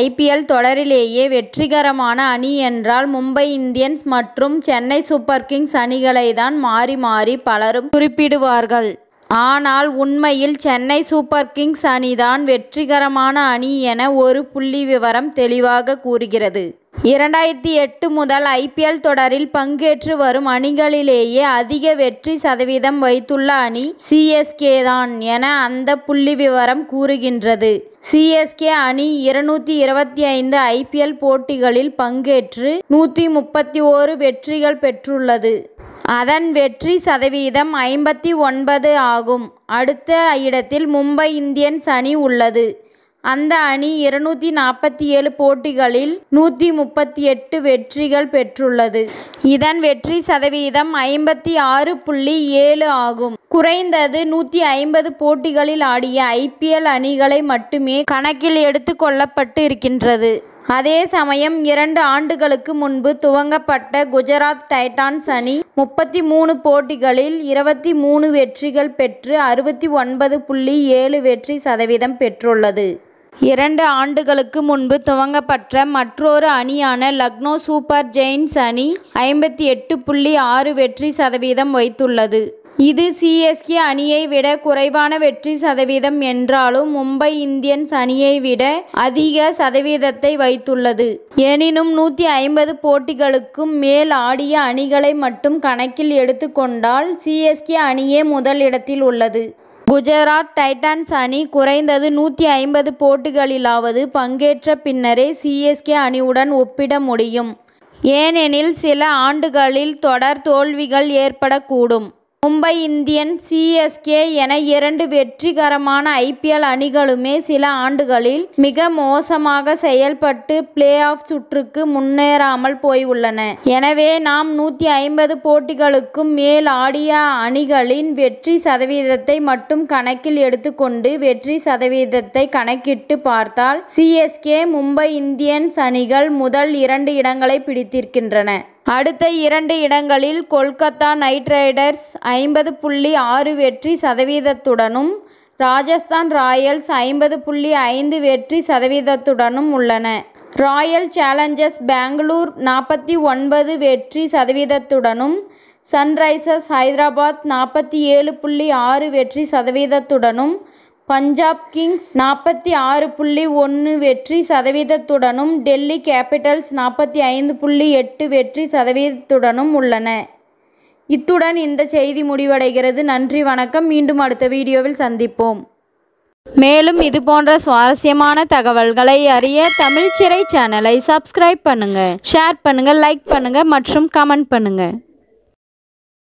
IPL தொடரிலேயே வெற்றிகரமான அணி என்றால் மும்பை இந்தியன்ஸ் மற்றும் சென்னை சூப்பர் கிங்ஸ் அணிகளை தான் மாறி மாறி பலரும் குறிப்பிடுவார்கள். ஆனால் உண்மையில் சென்னை சூப்பர் கிங்ஸ் அணிதான் வெற்றிகரமான அணி என ஒரு புள்ளிவிவரம் தெளிவாக கூறுகிறது. 2008 முதல் ஐபிஎல் தொடரில் பங்கேற்று வரும் அணிகளிலேயே அதிக வெற்றி சதவீதம் வைத்துள்ள அணி சிஎஸ்கே தான் என அந்த புள்ளிவிவரம் கூறுகின்றது. சிஎஸ்கே அணி 225 ஐபிஎல் போட்டிகளில் பங்கேற்று 131 வெற்றிகள் பெற்றுள்ளது. அதன் வெற்றி சதவீதம் 59 ஆகும். அடுத்த இடத்தில் மும்பை இந்தியன்ஸ் அணி உள்ளது. அந்த அணி 247 போட்டிகளில் 138 வெற்றிகள் பெற்றுள்ளது. இதன் வெற்றி சதவீதம் 56.7 ஆகும். குறைந்தது 150 போட்டிகளில் ஆடிய ஐபிஎல் அணிகளை மட்டுமே கணக்கில் எடுத்து கொள்ளப்பட்டு இருக்கின்றது. அதே சமயம் 2 ஆண்டுகளுக்கு முன்பு துவங்கப்பட்ட குஜராத் டைட்டான்ஸ் அணி 33 போட்டிகளில் 23 வெற்றிகள் பெற்று 69.7 வெற்றி சதவீதம் பெற்றுள்ளது. 2 ஆண்டுகளுக்கு முன்பு துவங்கப்பட்ட மற்றொரு அணியான லக்னோ சூப்பர் ஜெயின்ஸ் அணி 58.6 வெற்றி சதவீதம் வைத்துள்ளது. இது சிஎஸ்கே அணியை விட குறைவான வெற்றி சதவீதம் என்றாலும் மும்பை இந்தியன்ஸ் அணியை விட அதிக சதவீதத்தை வைத்துள்ளது. எனினும் 150 போட்டிகளுக்கும் மேல் ஆடிய அணிகளை மட்டும் கணக்கில் எடுத்துக்கொண்டால் சிஎஸ்கே அணியே முதல் இடத்தில் உள்ளது. குஜராத் டைட்டான்ஸ் அணி குறைந்தது 150 போட்டிகளிலாவது பங்கேற்ற பின்னரே சிஎஸ்கே அணியுடன் ஒப்பிட முடியும். ஏனெனில் சில ஆண்டுகளில் தொடர் தோல்விகள் ஏற்படக்கூடும். மும்பை இந்தியன்ஸ், சிஎஸ்கே என 2 வெற்றிகரமான ஐபிஎல் அணிகளுமே சில ஆண்டுகளில் மிக மோசமாக செயல்பட்டு பிளே ஆஃப் சுற்றுக்கு முன்னேறாமல் போய் உள்ளன. எனவே நாம் 150 போட்டிகளுக்கும் மேல் ஆடிய அணிகளின் வெற்றி சதவீதத்தை மட்டும் கணக்கில் எடுத்துக்கொண்டு வெற்றி சதவீதத்தை கணக்கிட்டு பார்த்தால் சிஎஸ்கே, மும்பை இந்தியன்ஸ் அணிகள் முதல் 2 இடங்களை பிடித்திருக்கின்றன. அடுத்த 2 இடங்களில் கொல்கத்தா நைட் ரைடர்ஸ் 50.6 வெற்றி சதவீதத்துடனும் ராஜஸ்தான் ராயல்ஸ் 50.5 வெற்றி சதவீதத்துடனும் உள்ளன. ராயல் சேலஞ்சர்ஸ் பெங்களூர் 49 வெற்றி சதவீதத்துடனும் சன்ரைசர்ஸ் ஹைதராபாத் 47.6 வெற்றி சதவீதத்துடனும் பஞ்சாப் கிங்ஸ் 46.1 வெற்றி சதவீதத்துடனும் டெல்லி கேபிட்டல்ஸ் 45.8 வெற்றி சதவீதத்துடனும் உள்ளன. இத்துடன் இந்த செய்தி முடிவடைகிறது. நன்றி, வணக்கம். மீண்டும் அடுத்த வீடியோவில் சந்திப்போம். மேலும் இதுபோன்ற சுவாரஸ்யமான தகவல்களை அறிய தமிழ் சிறை சேனலை சப்ஸ்கிரைப் பண்ணுங்க, ஷேர் பண்ணுங்க, லைக் பண்ணுங்க மற்றும் கமெண்ட் பண்ணுங்க.